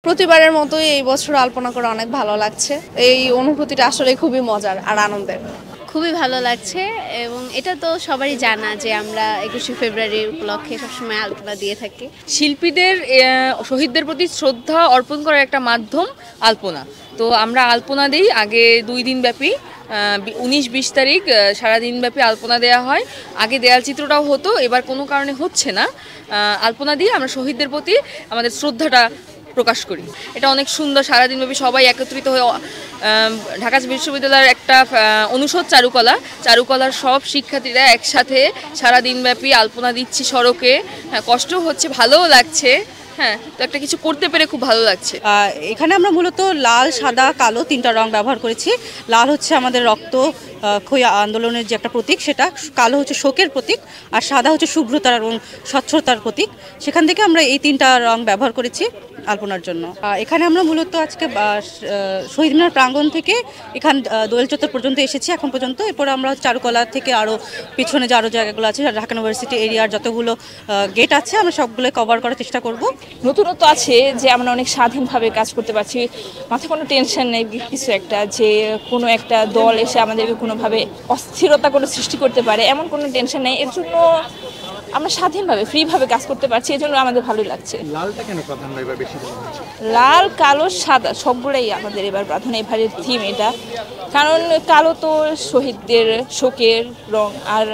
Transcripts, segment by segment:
প্রতিবারের মতোই এই বছর আলপনা করে অনেক ভালো লাগছে। এই অনুভূতিটা আসলে খুবই মজার আর আনন্দের। খুবই ভালো লাগছে এবং এটা তো সবারই জানা যে আমরা 21শে ফেব্রুয়ারি উপলক্ষে সবসময় আলপনা দিয়ে থাকি। শিল্পীদের শহীদদের প্রতি শ্রদ্ধা অর্পণ করার একটা মাধ্যম আলপনা। তো আমরা আলপনা দিই আগে 2 দিন ব্যাপী, 19-20 তারিখ সারাদিন ব্যাপী আলপনা দেওয়া হয়। আগে দেয়াল চিত্রটাও হতো, এবার কোনো কারণে হচ্ছে না। আলপনা দিয়ে আমরা শহীদদের প্রতি আমাদের শ্রদ্ধাটা প্রকাশ করি। এটা অনেক সুন্দর, সারাদিনব্যাপী সবাই একত্রিত হয়ে ঢাকা বিশ্ববিদ্যালয়ের একটা অনুষদ চারুকলার সব শিক্ষার্থীরা একসাথে সারাদিনব্যাপী আলপনা দিচ্ছি সড়কে। হ্যাঁ, কষ্টও হচ্ছে, ভালোও লাগছে। হ্যাঁ, তো একটা কিছু করতে পেরে খুব ভালো লাগছে। এখানে আমরা মূলত লাল, সাদা, কালো 3টা রং ব্যবহার করেছি। লাল হচ্ছে আমাদের রক্ত ক্ষয়ী আন্দোলনের যে একটা প্রতীক, সেটা। কালো হচ্ছে শোকের প্রতীক, আর সাদা হচ্ছে শুভ্রতার এবং স্বচ্ছতার প্রতীক। সেখান থেকে আমরা এই 3টা রং ব্যবহার করেছি আলপনার জন্য। এখানে আমরা মূলত আজকে শহীদ মিনার প্রাঙ্গণ থেকে এখানে দোয়েল চত্বর পর্যন্ত এসেছি এখন পর্যন্ত। এরপর আমরা চারুকলা থেকে আরও পিছনে যে আরও জায়গাগুলো আছে, ঢাকা ইউনিভার্সিটি এরিয়ার যতগুলো গেট আছে, আমরা সবগুলো কভার করার চেষ্টা করব। নতুনত্ব আছে যে আমরা অনেক স্বাধীনভাবে কাজ করতে পারছি, মাথায় কোনো টেনশন নেই কিছু একটা যে কোনো একটা দল এসে আমাদেরকে কোনোভাবে অস্থিরতা কোনো সৃষ্টি করতে পারে, এমন কোনো টেনশন নেই। এর জন্য আমরা স্বাধীনভাবে ফ্রিভাবে কাজ করতে পারছি, এই জন্য আমাদের ভালোই লাগছে। লালটা কেন প্রাধান্য এবার বেশি দেওয়া হচ্ছে? লাল, কালো, সাদা সবগুলোই আমাদের এবার প্রাধান্য, এবারের থিম এটা। কারণ কালো তো শহীদদের শোকের রং, আর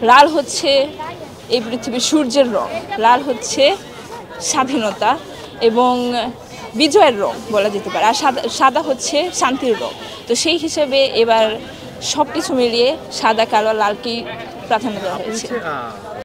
লাল হচ্ছে এই পৃথিবীর সূর্যের রং। লাল হচ্ছে স্বাধীনতা এবং বিজয়ের রং বলা যেতে পারে, আর সাদা হচ্ছে শান্তির রং। তো সেই হিসেবে এবার সব কিছু মিলিয়ে সাদা, কালো, লালকেই প্রাধান্য দেওয়া হয়েছে।